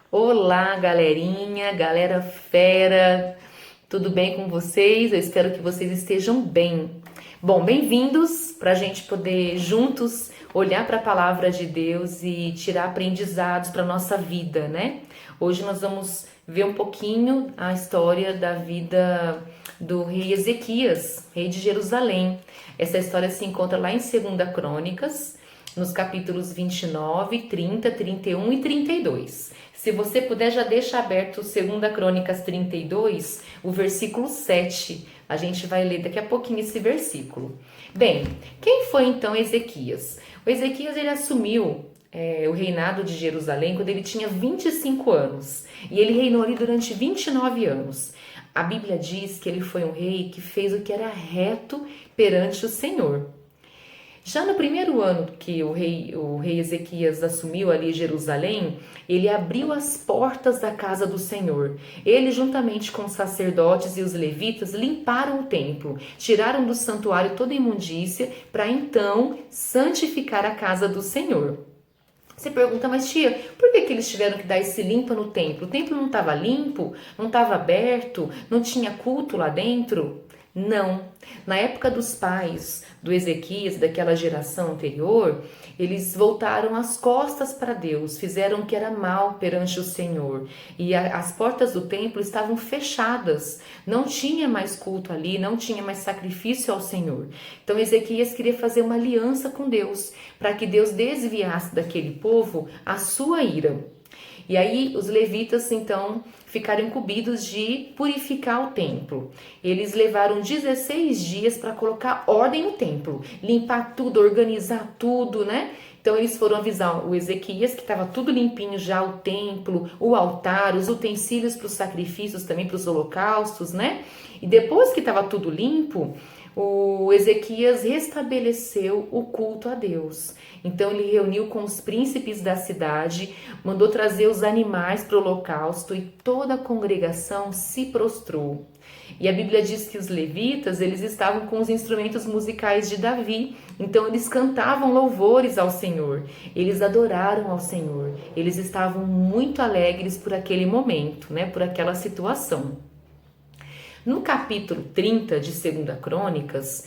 Olá, galerinha, galera fera, tudo bem com vocês? Eu espero que vocês estejam bem. Bom, bem-vindos para a gente poder juntos olhar para a palavra de Deus e tirar aprendizados para nossa vida, né? Hoje nós vamos ver um pouquinho a história da vida do rei Ezequias, rei de Jerusalém. Essa história se encontra lá em 2 Crônicas, nos capítulos 29, 30, 31 e 32. Se você puder, já deixa aberto 2 Crônicas 32, o versículo 7. A gente vai ler daqui a pouquinho esse versículo. Bem, quem foi então Ezequias? O Ezequias ele assumiu o reinado de Jerusalém quando ele tinha 25 anos. E ele reinou ali durante 29 anos. A Bíblia diz que ele foi um rei que fez o que era reto perante o Senhor. Já no primeiro ano que o rei Ezequias assumiu ali Jerusalém, ele abriu as portas da casa do Senhor. Ele, juntamente com os sacerdotes e os levitas, limparam o templo, tiraram do santuário toda a imundícia, para então santificar a casa do Senhor. Você pergunta, mas tia, por que eles tiveram que dar esse limpa no templo? O templo não estava limpo, não estava aberto, não tinha culto lá dentro? Não. Na época dos pais do Ezequias, daquela geração anterior, eles voltaram as costas para Deus, fizeram o que era mal perante o Senhor. E as portas do templo estavam fechadas, não tinha mais culto ali, não tinha mais sacrifício ao Senhor. Então Ezequias queria fazer uma aliança com Deus, para que Deus desviasse daquele povo a sua ira. E aí os levitas então ficaram incumbidos de purificar o templo. Eles levaram 16 dias para colocar ordem no templo, limpar tudo, organizar tudo, né? Então eles foram avisar o Ezequias que estava tudo limpinho já, o templo, o altar, os utensílios para os sacrifícios, também para os holocaustos, né? E depois que estava tudo limpo, o Ezequias restabeleceu o culto a Deus. Então ele reuniu com os príncipes da cidade, mandou trazer os animais para o holocausto e toda a congregação se prostrou. E a Bíblia diz que os levitas, eles estavam com os instrumentos musicais de Davi, então eles cantavam louvores ao Senhor, eles adoraram ao Senhor, eles estavam muito alegres por aquele momento, né, por aquela situação. No capítulo 30 de 2 Crônicas,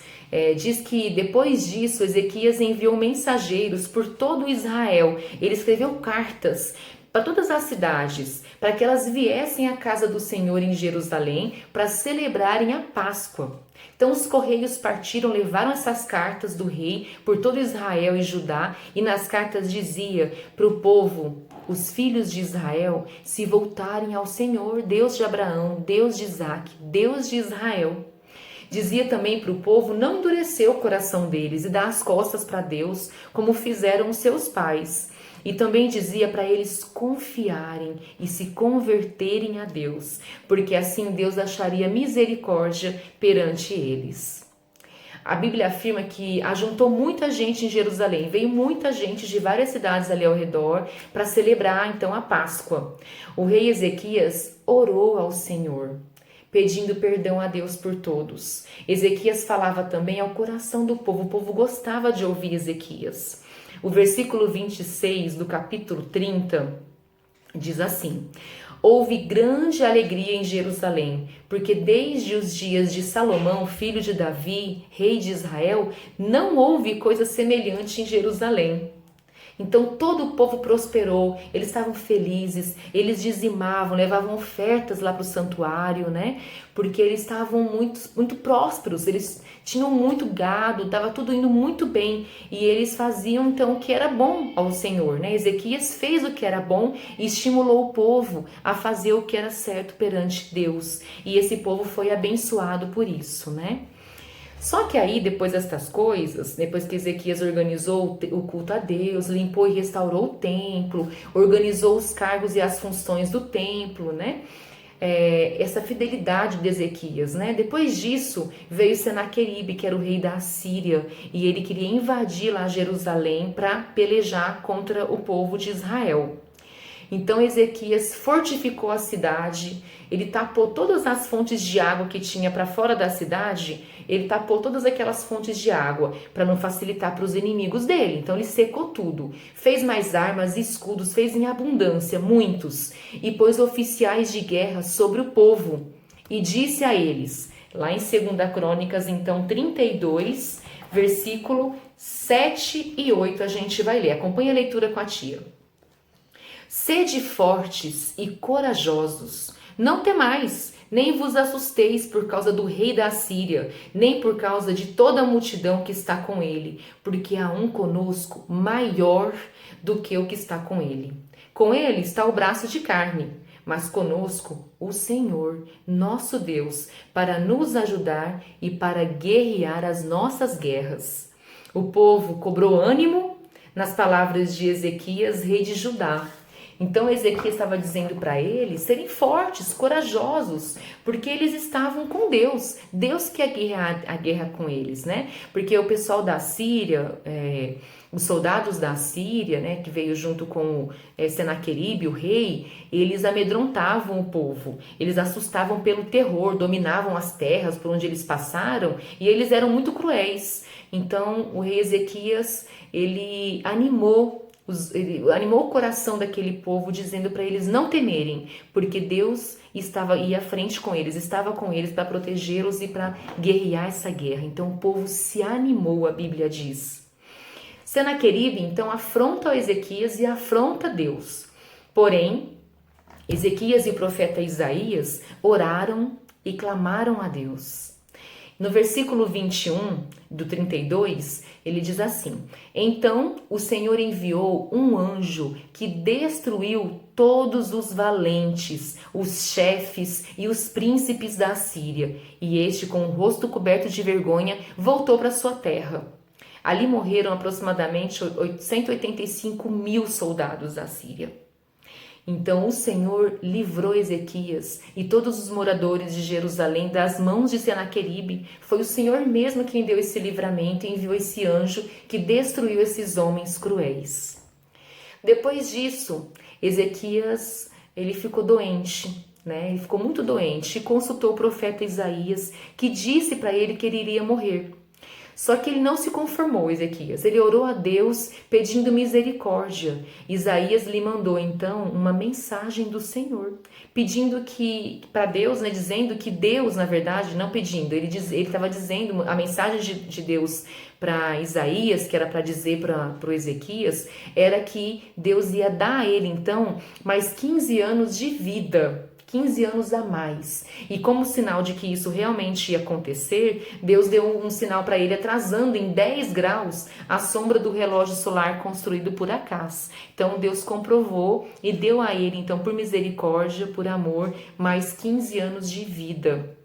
diz que depois disso Ezequias enviou mensageiros por todo Israel. Ele escreveu cartas para todas as cidades, para que elas viessem à casa do Senhor em Jerusalém para celebrarem a Páscoa. Então os correios partiram, levaram essas cartas do rei por todo Israel e Judá, e nas cartas dizia para o povo, os filhos de Israel, se voltarem ao Senhor, Deus de Abraão, Deus de Isaque, Deus de Israel. Dizia também para o povo não endurecer o coração deles e dar as costas para Deus, como fizeram os seus pais. E também dizia para eles confiarem e se converterem a Deus, porque assim Deus acharia misericórdia perante eles. A Bíblia afirma que ajuntou muita gente em Jerusalém, veio muita gente de várias cidades ali ao redor para celebrar então a Páscoa. O rei Ezequias orou ao Senhor, pedindo perdão a Deus por todos. Ezequias falava também ao coração do povo, o povo gostava de ouvir Ezequias. O versículo 26 do capítulo 30 diz assim: houve grande alegria em Jerusalém, porque desde os dias de Salomão, filho de Davi, rei de Israel, não houve coisa semelhante em Jerusalém. Então todo o povo prosperou, eles estavam felizes, eles dizimavam, levavam ofertas lá para o santuário, né? Porque eles estavam muito prósperos, eles tinham muito gado, estava tudo indo muito bem e eles faziam então o que era bom ao Senhor, né? Ezequias fez o que era bom e estimulou o povo a fazer o que era certo perante Deus, e esse povo foi abençoado por isso, né? Só que aí, depois destas coisas, depois que Ezequias organizou o culto a Deus, limpou e restaurou o templo, organizou os cargos e as funções do templo, né? Essa fidelidade de Ezequias, né? Depois disso, veio Senaqueribe, que era o rei da Assíria, e ele queria invadir lá Jerusalém para pelejar contra o povo de Israel. Então Ezequias fortificou a cidade, ele tapou todas as fontes de água que tinha para fora da cidade, ele tapou todas aquelas fontes de água para não facilitar para os inimigos dele. Então ele secou tudo, fez mais armas e escudos, fez em abundância, muitos, e pôs oficiais de guerra sobre o povo e disse a eles, lá em 2 Crônicas, então 32, versículo 7 e 8 a gente vai ler. Acompanhe a leitura com a tia. Sede fortes e corajosos, não temais, nem vos assusteis por causa do rei da Assíria, nem por causa de toda a multidão que está com ele, porque há um conosco maior do que o que está com ele. Com ele está o braço de carne, mas conosco o Senhor, nosso Deus, para nos ajudar e para guerrear as nossas guerras. O povo cobrou ânimo nas palavras de Ezequias, rei de Judá. Então Ezequias estava dizendo para eles serem fortes, corajosos, porque eles estavam com Deus. Deus que ia a guerra com eles, né? Porque o pessoal da Síria, os soldados da Síria, né, que veio junto com Senaqueribe, o rei, eles amedrontavam o povo. Eles assustavam pelo terror, dominavam as terras por onde eles passaram e eles eram muito cruéis. Então o rei Ezequias, ele animou o coração daquele povo, dizendo para eles não temerem, porque Deus ia à frente com eles, estava com eles para protegê-los e para guerrear essa guerra. Então o povo se animou, a Bíblia diz. Senaqueribe então afronta Ezequias e afronta Deus. Porém, Ezequias e o profeta Isaías oraram e clamaram a Deus. No versículo 21 do 32, ele diz assim: Então o Senhor enviou um anjo que destruiu todos os valentes, os chefes e os príncipes da Assíria, e este, com o rosto coberto de vergonha, voltou para sua terra. Ali morreram aproximadamente 185 mil soldados da Síria. Então o Senhor livrou Ezequias e todos os moradores de Jerusalém das mãos de Senaqueribe. Foi o Senhor mesmo quem deu esse livramento e enviou esse anjo que destruiu esses homens cruéis. Depois disso, Ezequias, ele ficou doente, né? Ele ficou muito doente e consultou o profeta Isaías, que disse para ele que ele iria morrer. Só que ele não se conformou, Ezequias. Ele orou a Deus pedindo misericórdia. Isaías lhe mandou então uma mensagem do Senhor, pedindo que para Deus, né, dizendo que Deus, na verdade, não pedindo, ele estava dizendo a mensagem de Deus para Isaías, que era para dizer para o Ezequias, era que Deus ia dar a ele então mais 15 anos de vida. 15 anos a mais. E como sinal de que isso realmente ia acontecer, Deus deu um sinal para ele, atrasando em 10 graus a sombra do relógio solar construído por Acás. Então Deus comprovou e deu a ele, então, por misericórdia, por amor, mais 15 anos de vida.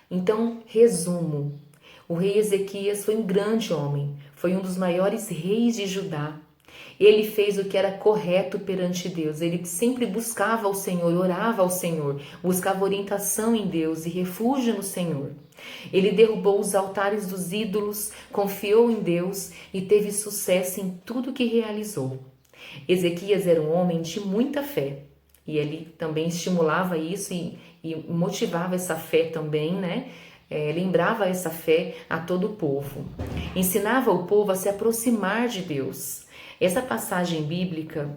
Então, resumo. O rei Ezequias foi um grande homem, foi um dos maiores reis de Judá. Ele fez o que era correto perante Deus. Ele sempre buscava o Senhor, orava ao Senhor, buscava orientação em Deus e refúgio no Senhor. Ele derrubou os altares dos ídolos, confiou em Deus e teve sucesso em tudo que realizou. Ezequias era um homem de muita fé e ele também estimulava isso e motivava essa fé também, né? Lembrava essa fé a todo o povo. Ensinava o povo a se aproximar de Deus. Essa passagem bíblica,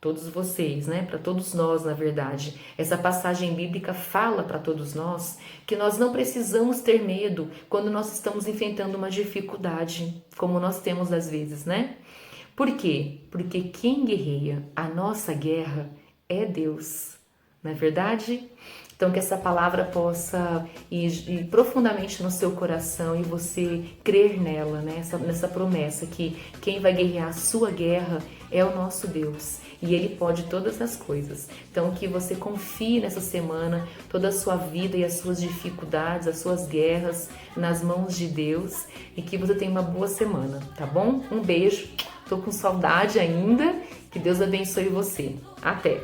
todos vocês, né, para todos nós, na verdade, essa passagem bíblica fala para todos nós que nós não precisamos ter medo quando nós estamos enfrentando uma dificuldade, como nós temos às vezes, né? Por quê? Porque quem guerreia a nossa guerra é Deus, não é verdade? Então, que essa palavra possa ir profundamente no seu coração e você crer nela, né? Nessa promessa que quem vai guerrear a sua guerra é o nosso Deus e Ele pode todas as coisas. Então, que você confie nessa semana toda a sua vida e as suas dificuldades, as suas guerras nas mãos de Deus e que você tenha uma boa semana, tá bom? Um beijo, tô com saudade ainda, que Deus abençoe você. Até!